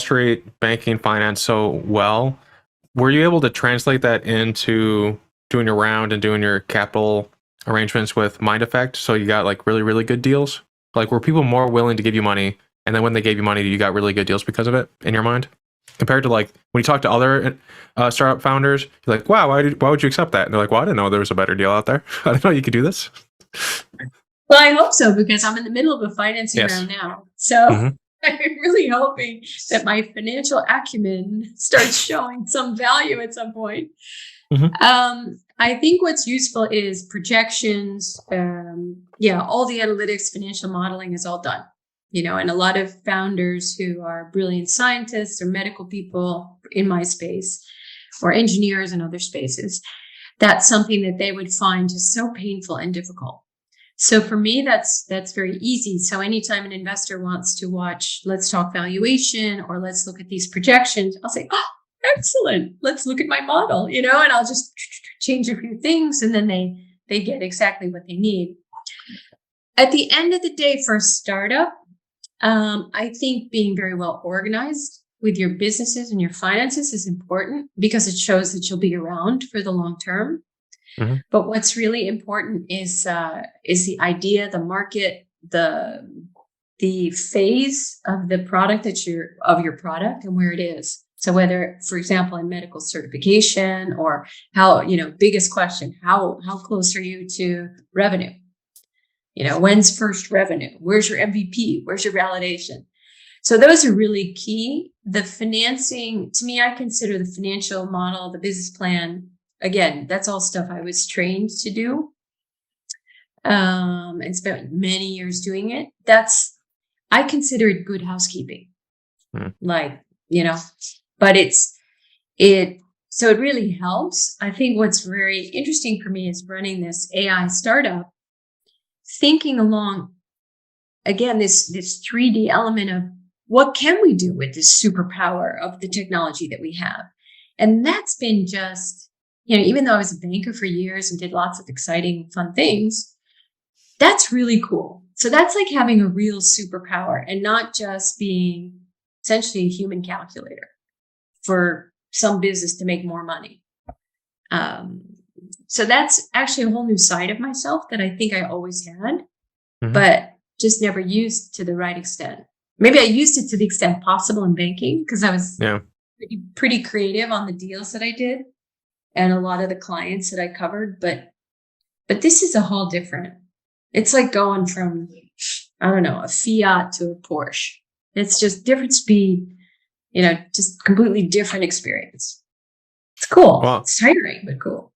Street, banking, finance so well. Were you able to translate that into doing your round and doing your capital arrangements with MindAffect? So you got like really, really good deals? Like, were people more willing to give you money? And then when they gave you money, you got really good deals because of it in your mind? Compared to like when you talk to other startup founders, you're like, wow, why would you accept that? And they're like, well, I didn't know there was a better deal out there. I didn't know you could do this. Well, I hope so, because I'm in the middle of a financing round now. So I'm really hoping that my financial acumen starts showing some value at some point. I think what's useful is projections. All the analytics, financial modeling is all done. And a lot of founders who are brilliant scientists or medical people in my space or engineers in other spaces, that's something that they would find just so painful and difficult. So for me, that's very easy. So anytime an investor wants to watch, let's talk valuation or let's look at these projections, I'll say, oh, excellent. Let's look at my model, and I'll just change a few things and then they get exactly what they need. At the end of the day, for a startup, I think being very well organized with your businesses and your finances is important because it shows that you'll be around for the long term. But what's really important is the idea, the market, the phase of the product of your product and where it is. So whether, for example, in medical certification or how, biggest question, how close are you to revenue? When's first revenue? Where's your MVP? Where's your validation? So those are really key. The financing, to me, I consider the financial model, the business plan, again, that's all stuff I was trained to do and spent many years doing it. I consider it good housekeeping, but so it really helps. I think what's very interesting for me is running this AI startup, thinking along, again, this 3D element of what can we do with this superpower of the technology that we have? And that's been just, even though I was a banker for years and did lots of exciting, fun things, that's really cool. So that's like having a real superpower and not just being essentially a human calculator for some business to make more money. So that's actually a whole new side of myself that I think I always had, but just never used to the right extent. Maybe I used it to the extent possible in banking because I was pretty creative on the deals that I did and a lot of the clients that I covered. But this is a whole different. It's like going from, I don't know, a Fiat to a Porsche. It's just different speed, just completely different experience. It's cool. Well, it's tiring, but cool.